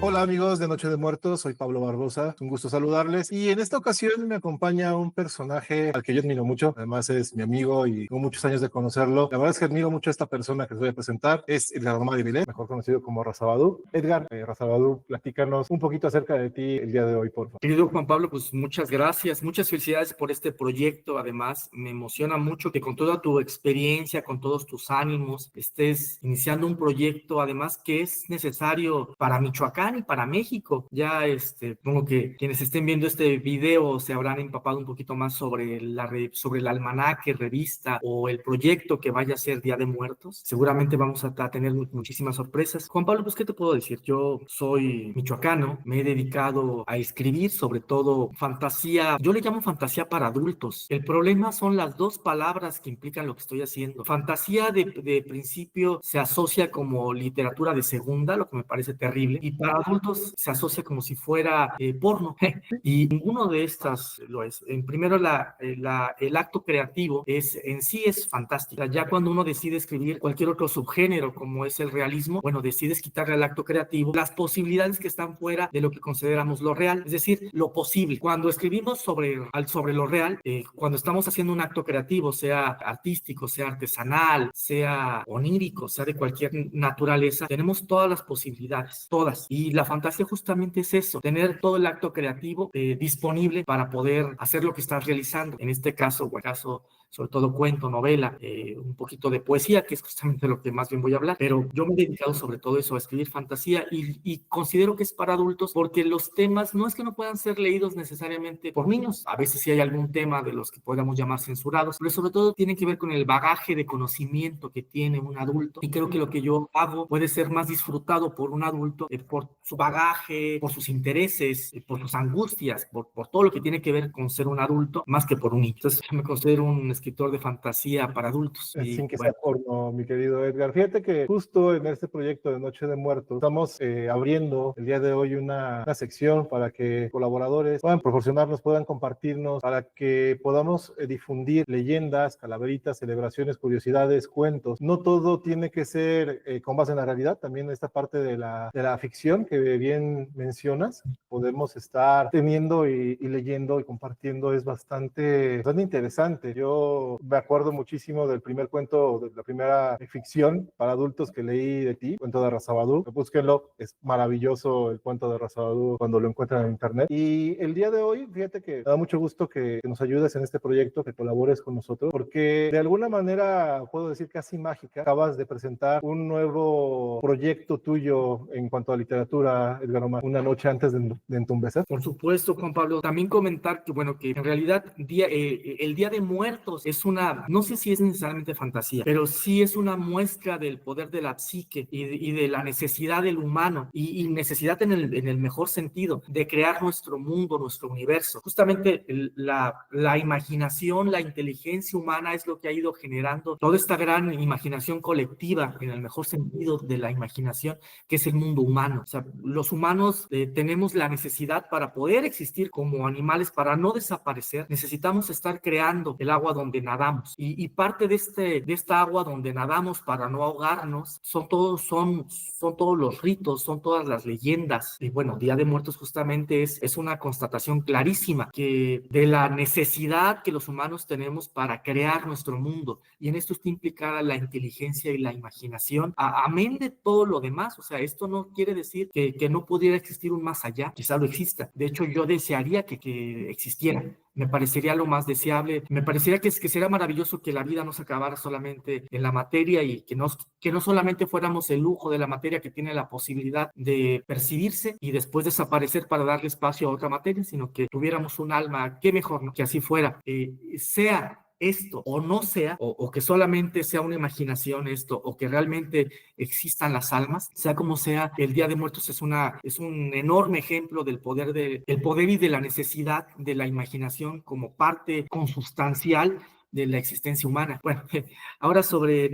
Hola amigos de Noche de Muertos, soy Pablo Barbosa, es un gusto saludarles y en esta ocasión me acompaña un personaje al que yo admiro mucho, además es mi amigo y tengo muchos años de conocerlo. La verdad es que admiro mucho a esta persona que les voy a presentar, es Edgar Omar Vilé, mejor conocido como Razabadú. Edgar, Razabadú, platícanos un poquito acerca de ti el día de hoy, por favor. Querido Juan Pablo, pues muchas gracias, muchas felicidades por este proyecto. Además, me emociona mucho que con toda tu experiencia, con todos tus ánimos, estés iniciando un proyecto, además que es necesario para Michoacán y para México. Ya, supongo que quienes estén viendo este video se habrán empapado un poquito más sobre sobre el almanaque, revista o el proyecto que vaya a ser Día de Muertos. Seguramente vamos a tener muchísimas sorpresas. Juan Pablo, pues, ¿qué te puedo decir? Yo soy michoacano, me he dedicado a escribir sobre todo fantasía, yo le llamo fantasía para adultos. El problema son las dos palabras que implican lo que estoy haciendo. Fantasía de principio se asocia como literatura de segunda, lo que me parece terrible, y para adultos se asocia como si fuera porno, y ninguno de estas lo es. En primero, el acto creativo en sí es fantástico. Ya cuando uno decide escribir cualquier otro subgénero, como es el realismo, bueno, decides quitarle al acto creativo las posibilidades que están fuera de lo que consideramos lo real, es decir, lo posible. Cuando escribimos sobre lo real, cuando estamos haciendo un acto creativo, sea artístico, sea artesanal, sea onírico, sea de cualquier naturaleza, tenemos todas las posibilidades, todas. Y la fantasía justamente es eso, tener todo el acto creativo disponible para poder hacer lo que estás realizando. En este caso, sobre todo cuento, novela, un poquito de poesía, que es justamente lo que más bien voy a hablar, pero yo me he dedicado sobre todo eso, a escribir fantasía y considero que es para adultos porque los temas no es que no puedan ser leídos necesariamente por niños, a veces sí hay algún tema de los que podamos llamar censurados, pero sobre todo tienen que ver con el bagaje de conocimiento que tiene un adulto y creo que lo que yo hago puede ser más disfrutado por un adulto por su bagaje, por sus intereses, por sus angustias, por todo lo que tiene que ver con ser un adulto, más que por un niño. Entonces yo me considero un escritor de fantasía para adultos. Y Sin que sea bueno, porno, mi querido Edgar. Fíjate que justo en este proyecto de Noche de Muertos estamos abriendo el día de hoy una sección para que colaboradores puedan proporcionarnos, puedan compartirnos, para que podamos difundir leyendas, calaveritas, celebraciones, curiosidades, cuentos. No todo tiene que ser con base en la realidad, también esta parte de la ficción que bien mencionas, podemos estar teniendo y leyendo y compartiendo, es bastante interesante. Yo me acuerdo muchísimo del primer cuento, de la primera ficción para adultos que leí de ti, cuento de Razabadú. Búsquenlo, es maravilloso el cuento de Razabadú cuando lo encuentran en internet. Y el día de hoy, fíjate que me da mucho gusto que nos ayudes en este proyecto, que colabores con nosotros, porque de alguna manera, puedo decir casi mágica, acabas de presentar un nuevo proyecto tuyo en cuanto a literatura, Edgar Omar, una noche antes de entumbecer. por supuesto, Juan Pablo, también comentar que, bueno, que en realidad el Día de Muertos es no sé si es necesariamente fantasía, pero sí es una muestra del poder de la psique y de la necesidad del humano y necesidad en el mejor sentido de crear nuestro mundo, nuestro universo. Justamente la imaginación, la inteligencia humana es lo que ha ido generando toda esta gran imaginación colectiva, en el mejor sentido de la imaginación, que es el mundo humano. O sea, los humanos tenemos la necesidad para poder existir como animales, para no desaparecer, necesitamos estar creando el agua donde nadamos. Y parte de esta agua donde nadamos para no ahogarnos son todos los ritos, son todas las leyendas. Y bueno, Día de Muertos justamente es una constatación clarísima que de la necesidad que los humanos tenemos para crear nuestro mundo. Y en esto está implicada la inteligencia y la imaginación, amén de todo lo demás. O sea, esto no quiere decir que no pudiera existir un más allá, quizá lo exista. De hecho, yo desearía que existiera. Me parecería lo más deseable, me parecería que sería maravilloso que la vida no se acabara solamente en la materia y que no solamente fuéramos el lujo de la materia que tiene la posibilidad de percibirse y después desaparecer para darle espacio a otra materia, sino que tuviéramos un alma, qué mejor, ¿no? Que así fuera, sea esto o no sea, o que solamente sea una imaginación esto, o que realmente existan las almas, sea como sea, el Día de Muertos es un enorme ejemplo el poder y de la necesidad de la imaginación como parte consustancial de la existencia humana. Bueno, ahora sobre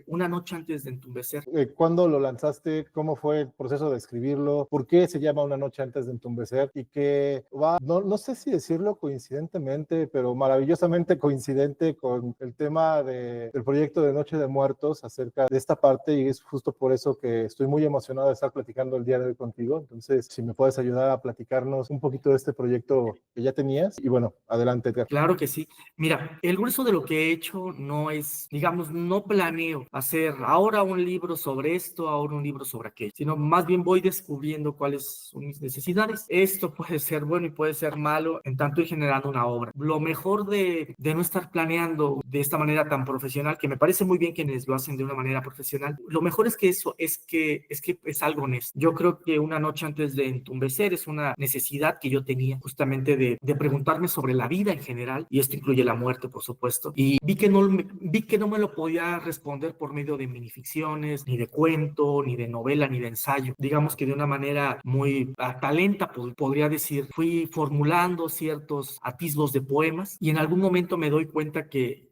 una noche antes de entumbecer. ¿Cuándo lo lanzaste? ¿Cómo fue el proceso de escribirlo? ¿Por qué se llama Una noche antes de entumbecer? Y que va, no sé si decirlo coincidentemente, pero maravillosamente coincidente con el tema del proyecto de Noche de Muertos acerca de esta parte, y es justo por eso que estoy muy emocionado de estar platicando el día de hoy contigo. Entonces, si me puedes ayudar a platicarnos un poquito de este proyecto que ya tenías. Y bueno, adelante, Edgar. Claro que sí. Mira, el grueso de lo que he hecho no es, digamos, no planeo hacer ahora un libro sobre esto, ahora un libro sobre aquello, sino más bien voy descubriendo cuáles son mis necesidades. Esto puede ser bueno y puede ser malo, en tanto y generando una obra. Lo mejor de no estar planeando de esta manera tan profesional, que me parece muy bien quienes lo hacen de una manera profesional, lo mejor es que eso es que es algo honesto. Yo creo que una noche antes de entumbecer es una necesidad que yo tenía justamente de preguntarme sobre la vida en general, y esto incluye la muerte, por supuesto, y vi que no me lo podía responder por medio de minificciones, ni de cuento, ni de novela, ni de ensayo. Digamos que de una manera muy talenta, podría decir, fui formulando ciertos atisbos de poemas, y en algún momento me doy cuenta que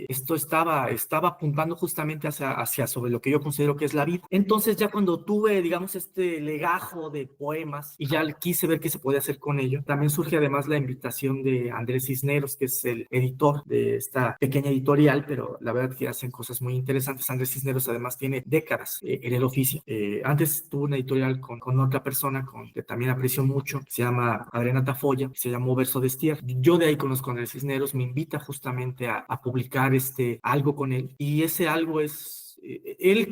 esto estaba apuntando justamente hacia sobre lo que yo considero que es la vida. Entonces ya cuando tuve, digamos, este legajo de poemas y ya quise ver qué se podía hacer con ello, también surge además la invitación de Andrés Cisneros, que es el editor de esta pequeña editorial, pero la verdad que hacen cosas muy interesantes. Andrés Cisneros además tiene décadas en el oficio. Antes tuvo una editorial con otra persona que también aprecio mucho, que se llama Adriana Tafoya, que se llamó Verso de Estier. Yo de ahí conozco a Andrés Cisneros, me invita justamente a publicar algo con él, y ese algo es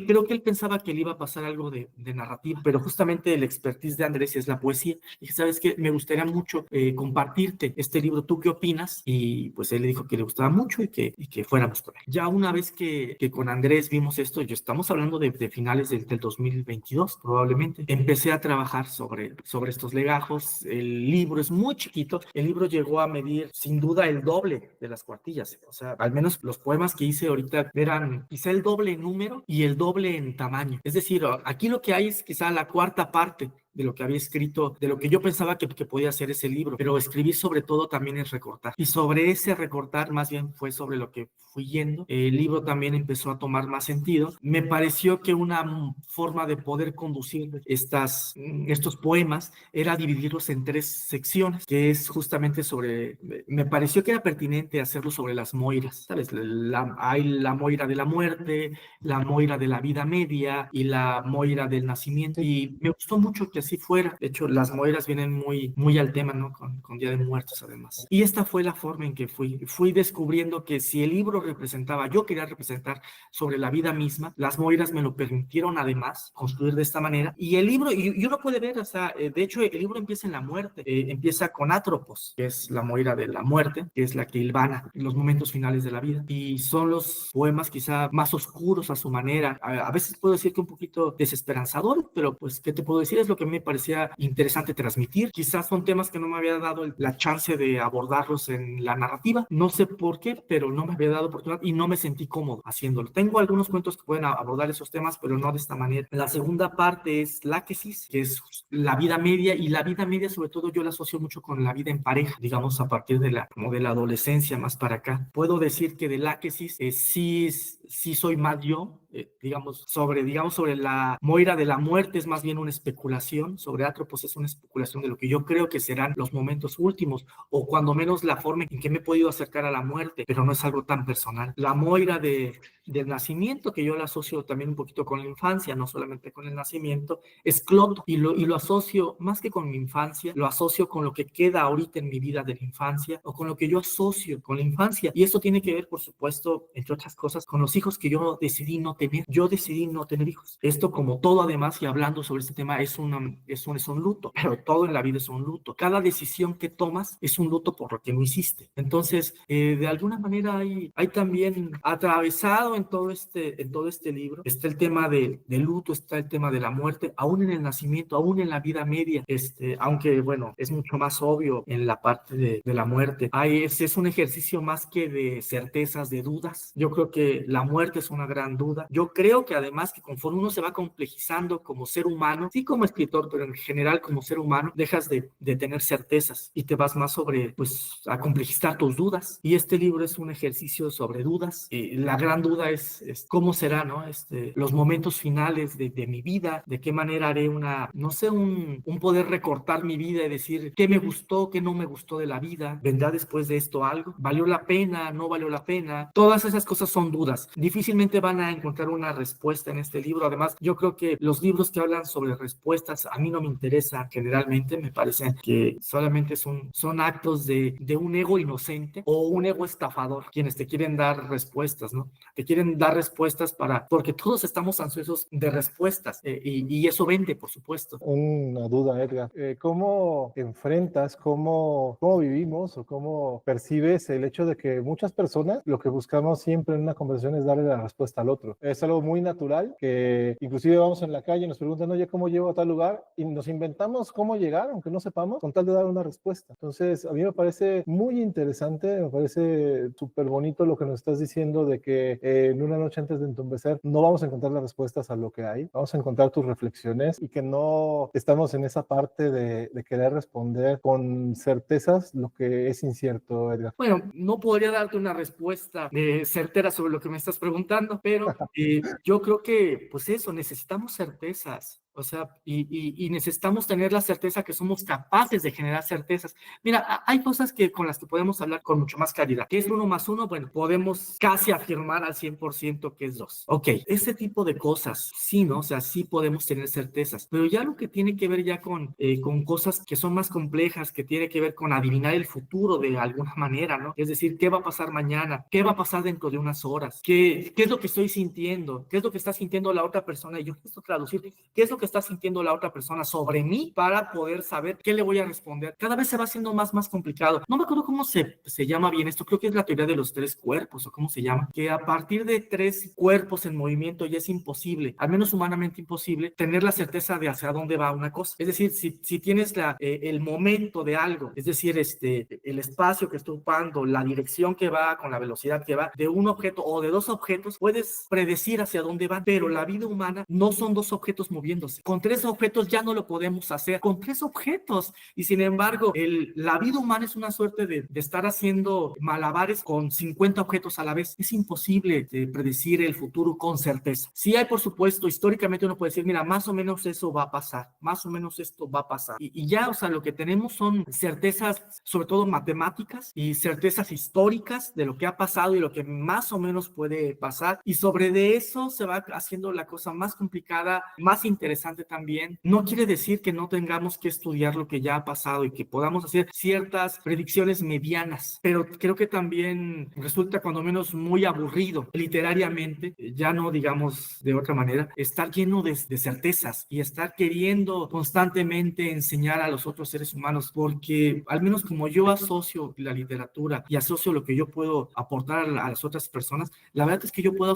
creo que él pensaba que le iba a pasar algo de narrativa, pero justamente el expertise de Andrés es la poesía. Y dije, ¿sabes qué? Me gustaría mucho compartirte este libro, ¿tú qué opinas? Y pues él le dijo que le gustaba mucho y que fuéramos por él. Ya una vez que con Andrés vimos esto, yo estamos hablando de finales del 2022 probablemente, empecé a trabajar sobre estos legajos. El libro es muy chiquito, el libro llegó a medir sin duda el doble de las cuartillas, o sea, al menos los poemas que hice ahorita eran quizá el doble en número y el doble en tamaño. Es decir, aquí lo que hay es quizá la cuarta parte de lo que había escrito, de lo que yo pensaba que podía ser ese libro, pero escribir sobre todo también es recortar. Y sobre ese recortar más bien fue sobre lo que fui yendo. El libro también empezó a tomar más sentido. Me pareció que una forma de poder conducir estos poemas era dividirlos en 3 secciones, que es justamente me pareció que era pertinente hacerlo sobre las moiras, ¿sabes? Hay la moira de la muerte, la moira de la vida media y la moira del nacimiento, y me gustó mucho que así fuera. De hecho, las moiras vienen muy, muy al tema, ¿no? Con Día de Muertos, además. Y esta fue la forma en que fui descubriendo que si el libro yo quería representar sobre la vida misma, las moiras me lo permitieron además construir de esta manera. Y el libro, y uno puede ver, o sea, de hecho, el libro empieza en la muerte, empieza con Atropos, que es la moira de la muerte, que es la que hilvana en los momentos finales de la vida. Y son los poemas quizá más oscuros a su manera. A veces puedo decir que un poquito desesperanzadores, pero pues, ¿qué te puedo decir? Es lo que me parecía interesante transmitir. Quizás son temas que no me había dado la chance de abordarlos en la narrativa. No sé por qué, pero no me había dado oportunidad y no me sentí cómodo haciéndolo. Tengo algunos cuentos que pueden abordar esos temas, pero no de esta manera. La segunda parte es Láquesis, que es la vida media, y la vida media sobre todo yo la asocio mucho con la vida en pareja, digamos a partir como de la adolescencia más para acá. Puedo decir que de Láquesis sí soy más yo, digamos sobre la moira de la muerte es más bien una especulación, sobre Atropos es una especulación de lo que yo creo que serán los momentos últimos, o cuando menos la forma en que me he podido acercar a la muerte, pero no es algo tan personal. La moira del nacimiento, que yo la asocio también un poquito con la infancia, no solamente con el nacimiento, es Cloto, y lo asocio más que con mi infancia, lo asocio con lo que queda ahorita en mi vida de la infancia, o con lo que yo asocio con la infancia, y esto tiene que ver, por supuesto, entre otras cosas, con los hijos que yo decidí no tener. Yo decidí no tener hijos. Esto, como todo además, y hablando sobre este tema, es un luto, pero todo en la vida es un luto. Cada decisión que tomas es un luto por lo que no hiciste. Entonces, de alguna manera hay también atravesado en todo este libro, está el tema del luto, está el tema de la muerte, aún en el nacimiento, aún en la vida media, aunque bueno, es mucho más obvio en la parte de la muerte. Es un ejercicio más que de certezas, de dudas. Yo creo que la muerte es una gran duda, Yo creo que además que conforme uno se va complejizando como ser humano, sí como escritor, pero en general como ser humano, dejas de tener certezas y te vas más sobre, pues, a complejizar tus dudas. Y este libro es un ejercicio sobre dudas. La gran duda es cómo será, ¿no? Los momentos finales de mi vida, de qué manera haré no sé, un poder recortar mi vida y decir qué me gustó, qué no me gustó de la vida, vendrá después de esto algo, valió la pena, no valió la pena. Todas esas cosas son dudas. Difícilmente van a encontrar una respuesta en este libro. Además, yo creo que los libros que hablan sobre respuestas a mí no me interesan generalmente. Me parece que solamente son actos de un ego inocente o un ego estafador, quienes te quieren dar respuestas, ¿no? Te quieren dar respuestas porque todos estamos ansiosos de respuestas, y eso vende, por supuesto. Una duda, Edgar. ¿Cómo enfrentas, cómo vivimos o cómo percibes el hecho de que muchas personas lo que buscamos siempre en una conversación es darle la respuesta al otro? Es algo muy natural que inclusive vamos en la calle y nos preguntan, oye, ¿cómo llego a tal lugar? Y nos inventamos cómo llegar, aunque no sepamos, con tal de dar una respuesta. Entonces, a mí me parece muy interesante, me parece súper bonito lo que nos estás diciendo de que en una noche antes de entumbecer no vamos a encontrar las respuestas a lo que hay, vamos a encontrar tus reflexiones y que no estamos en esa parte de querer responder con certezas lo que es incierto, Edgar. Bueno, no podría darte una respuesta certera sobre lo que me estás preguntando, pero yo creo que, pues eso, necesitamos certezas. O sea, y necesitamos tener la certeza que somos capaces de generar certezas. Mira, hay cosas con las que podemos hablar con mucho más claridad. ¿Qué es 1 más 1? Bueno, podemos casi afirmar al 100% que es 2. Ok, ese tipo de cosas, sí, ¿no? O sea, sí podemos tener certezas, pero ya lo que tiene que ver ya con cosas que son más complejas, que tiene que ver con adivinar el futuro de alguna manera, ¿no? Es decir, ¿qué va a pasar mañana? ¿Qué va a pasar dentro de unas horas? ¿Qué es lo que estoy sintiendo? ¿Qué es lo que está sintiendo la otra persona? Y yo necesito traducir, ¿qué es lo que está sintiendo la otra persona sobre mí para poder saber qué le voy a responder? Cada vez se va haciendo más complicado. No me acuerdo cómo se llama bien esto, creo que es la teoría de los 3 cuerpos, o cómo se llama, que a partir de 3 cuerpos en movimiento ya es imposible, al menos humanamente imposible, tener la certeza de hacia dónde va una cosa. Es decir, si tienes el momento de algo, es decir, el espacio que está ocupando, la dirección que va, con la velocidad que va, de un objeto o de 2 objetos, puedes predecir hacia dónde van, pero la vida humana no son 2 objetos moviéndose. Con 3 objetos ya no lo podemos hacer, con 3 objetos. Y sin embargo, la vida humana es una suerte de estar haciendo malabares con 50 objetos a la vez. Es imposible predecir el futuro con certeza. Sí hay, por supuesto, históricamente uno puede decir, mira, más o menos eso va a pasar, más o menos esto va a pasar. Y ya, o sea, lo que tenemos son certezas, sobre todo matemáticas, y certezas históricas de lo que ha pasado y lo que más o menos puede pasar. Y sobre de eso se va haciendo la cosa más complicada, más interesante también. No quiere decir que no tengamos que estudiar lo que ya ha pasado y que podamos hacer ciertas predicciones medianas, pero creo que también resulta cuando menos muy aburrido literariamente, ya no digamos de otra manera, estar lleno de certezas y estar queriendo constantemente enseñar a los otros seres humanos, porque al menos como yo asocio la literatura y asocio lo que yo puedo aportar a las otras personas, la verdad es que yo puedo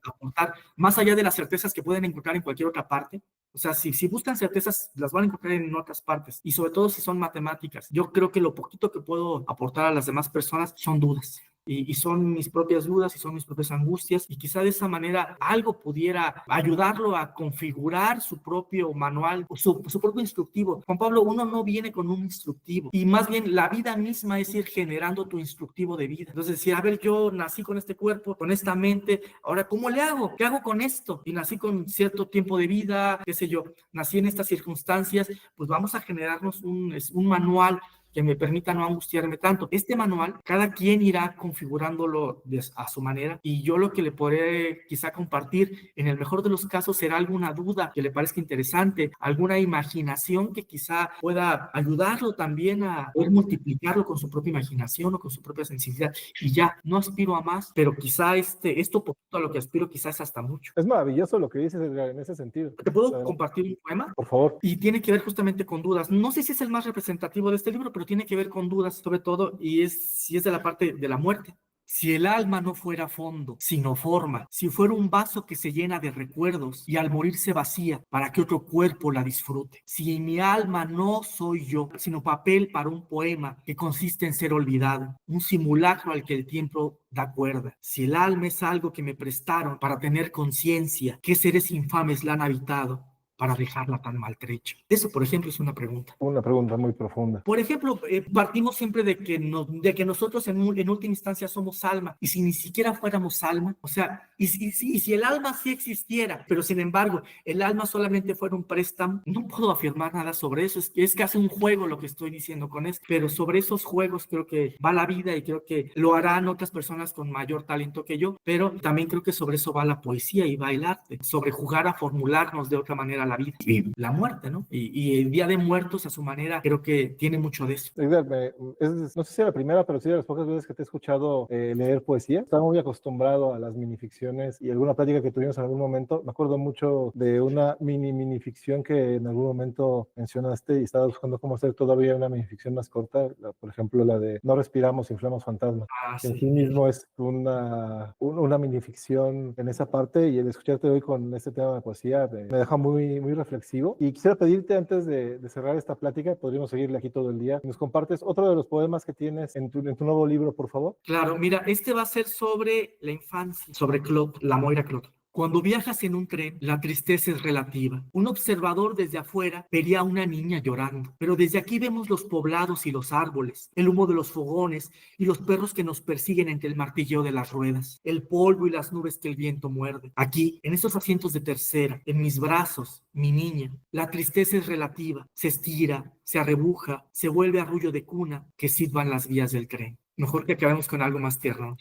aportar más allá de las certezas que pueden encontrar en cualquier otra parte. O sea, si buscan certezas, las van a encontrar en otras partes. Y sobre todo si son matemáticas. Yo creo que lo poquito que puedo aportar a las demás personas son dudas. Y son mis propias dudas y son mis propias angustias. Y quizá de esa manera algo pudiera ayudarlo a configurar su propio manual, su propio instructivo. Juan Pablo, uno no viene con un instructivo. Y más bien la vida misma es ir generando tu instructivo de vida. Entonces, si a ver, yo nací con este cuerpo, con esta mente, ahora, ¿cómo le hago? ¿Qué hago con esto? Y nací con cierto tiempo de vida, qué sé yo, nací en estas circunstancias, pues vamos a generarnos un manual que me permita no angustiarme tanto. Este manual, cada quien irá configurándolo a su manera, y yo lo que le podré quizá compartir, en el mejor de los casos, será alguna duda que le parezca interesante, alguna imaginación que quizá pueda ayudarlo también a poder multiplicarlo con su propia imaginación o con su propia sensibilidad. Y ya, no aspiro a más, pero quizá esto poquito a lo que aspiro quizás hasta mucho. Es maravilloso lo que dices, Edgar, en ese sentido. ¿Te puedo compartir un poema? Por favor. Y tiene que ver justamente con dudas. No sé si es el más representativo de este libro, pero tiene que ver con dudas sobre todo, y si es de la parte de la muerte. Si el alma no fuera fondo, sino forma, si fuera un vaso que se llena de recuerdos y al morir se vacía para que otro cuerpo la disfrute. Si mi alma no soy yo, sino papel para un poema que consiste en ser olvidado, un simulacro al que el tiempo da cuerda. Si el alma es algo que me prestaron para tener conciencia, ¿qué seres infames la han habitado para dejarla tan maltrecha? Eso, por ejemplo, es una pregunta. Una pregunta muy profunda. Por ejemplo, partimos siempre de que nosotros en última instancia somos alma, y si ni siquiera fuéramos alma, o sea, y si el alma sí existiera, pero sin embargo el alma solamente fuera un préstamo, no puedo afirmar nada sobre eso. Es casi un juego lo que estoy diciendo con esto, pero sobre esos juegos creo que va la vida, y creo que lo harán otras personas con mayor talento que yo, pero también creo que sobre eso va la poesía y va el arte, sobre jugar a formularnos de otra manera la vida y la muerte, ¿no? Y el Día de Muertos a su manera creo que tiene mucho de eso. Edgar, no sé si es la primera, pero sí de las pocas veces que te he escuchado leer poesía. Estaba muy acostumbrado a las minificciones y alguna plática que tuvimos en algún momento. Me acuerdo mucho de una minificción que en algún momento mencionaste y estaba buscando cómo hacer todavía una minificción más corta. Por ejemplo, la de No respiramos, inflamos fantasmas. Que en sí mismo es una minificción en esa parte, y el escucharte hoy con este tema de poesía me deja muy, muy reflexivo. Y quisiera pedirte, antes de cerrar esta plática, podríamos seguirle aquí todo el día, nos compartes otro de los poemas que tienes en tu nuevo libro, por favor. Claro, mira, este va a ser sobre la infancia, sobre Claude, la Moira Claude. Cuando viajas en un tren, la tristeza es relativa. Un observador desde afuera vería a una niña llorando, pero desde aquí vemos los poblados y los árboles, el humo de los fogones y los perros que nos persiguen entre el martilleo de las ruedas, el polvo y las nubes que el viento muerde. Aquí, en esos asientos de tercera, en mis brazos, mi niña, la tristeza es relativa, se estira, se arrebuja, se vuelve arrullo de cuna que silban las vías del tren. Mejor que acabemos con algo más tierno.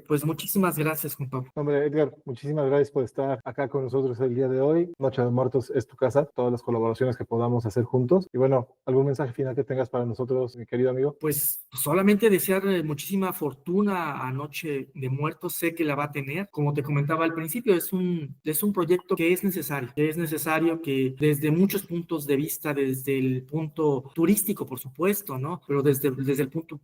Pues muchísimas gracias, Juan Pablo. Hombre, Edgar, muchísimas gracias por estar acá con nosotros el día de hoy. Noche de Muertos es tu casa, todas las colaboraciones que podamos hacer juntos. Y bueno, ¿algún mensaje final que tengas para nosotros, mi querido amigo? Pues solamente desear muchísima fortuna a Noche de Muertos. Sé que la va a tener. Como te comentaba al principio, es un proyecto que es necesario, que desde muchos puntos de vista, desde el punto turístico, por supuesto, ¿no? Pero desde el punto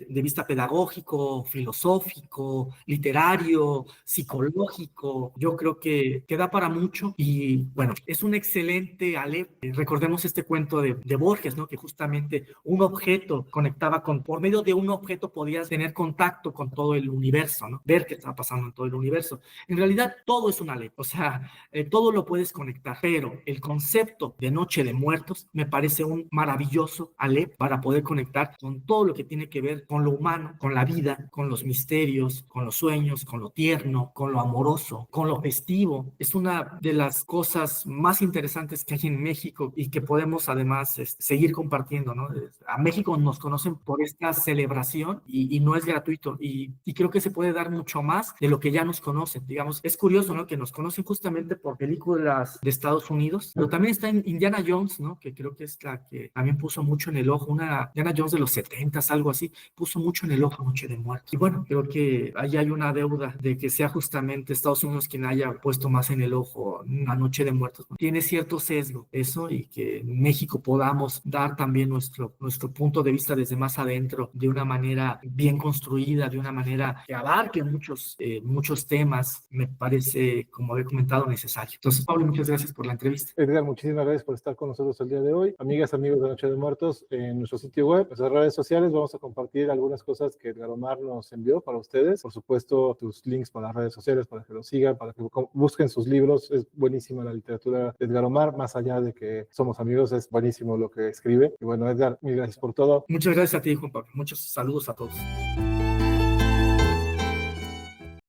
de vista pedagógico, filosófico, literario, psicológico, yo creo que da para mucho. Y bueno, es un excelente Aleph. Recordemos este cuento de Borges, ¿no? Que justamente un objeto conectaba por medio de un objeto podías tener contacto con todo el universo, ¿no? Ver qué está pasando en todo el universo. En realidad todo es un Aleph, o sea, todo lo puedes conectar, pero el concepto de Noche de Muertos me parece un maravilloso Aleph para poder conectar con todo lo que tiene que ver con lo humano, con la vida, con los misterios, con los sueños, con lo tierno, con lo amoroso, con lo festivo. Es una de las cosas más interesantes que hay en México y que podemos además seguir compartiendo, ¿no? A México nos conocen por esta celebración y no es gratuito, y creo que se puede dar mucho más de lo que ya nos conocen. Digamos, es curioso, ¿no? Que nos conocen justamente por películas de Estados Unidos, pero también está en Indiana Jones, ¿no? Que creo que es la que también puso mucho en el ojo, una Indiana Jones de los 70s, algo así, puso mucho en el ojo Noche de Muertos. Y bueno, creo que ahí hay una deuda de que sea justamente Estados Unidos quien haya puesto más en el ojo una Noche de Muertos. Tiene cierto sesgo eso, y que en México podamos dar también nuestro punto de vista desde más adentro, de una manera bien construida, de una manera que abarque muchos temas, me parece, como he comentado, necesario. Entonces, Pablo, muchas gracias por la entrevista. Edgar, muchísimas gracias por estar con nosotros el día de hoy. Amigas, amigos de Noche de Muertos, en nuestro sitio web, en nuestras redes sociales, vamos a compartir algunas cosas que Edgar Omar nos envió para ustedes. Por supuesto, tus links para las redes sociales, para que lo sigan, para que busquen sus libros. Es buenísima la literatura de Edgar Omar, más allá de que somos amigos, es buenísimo lo que escribe. Y bueno, Edgar, mil gracias por todo. Muchas gracias a ti, Juan Pablo. Muchos saludos a todos.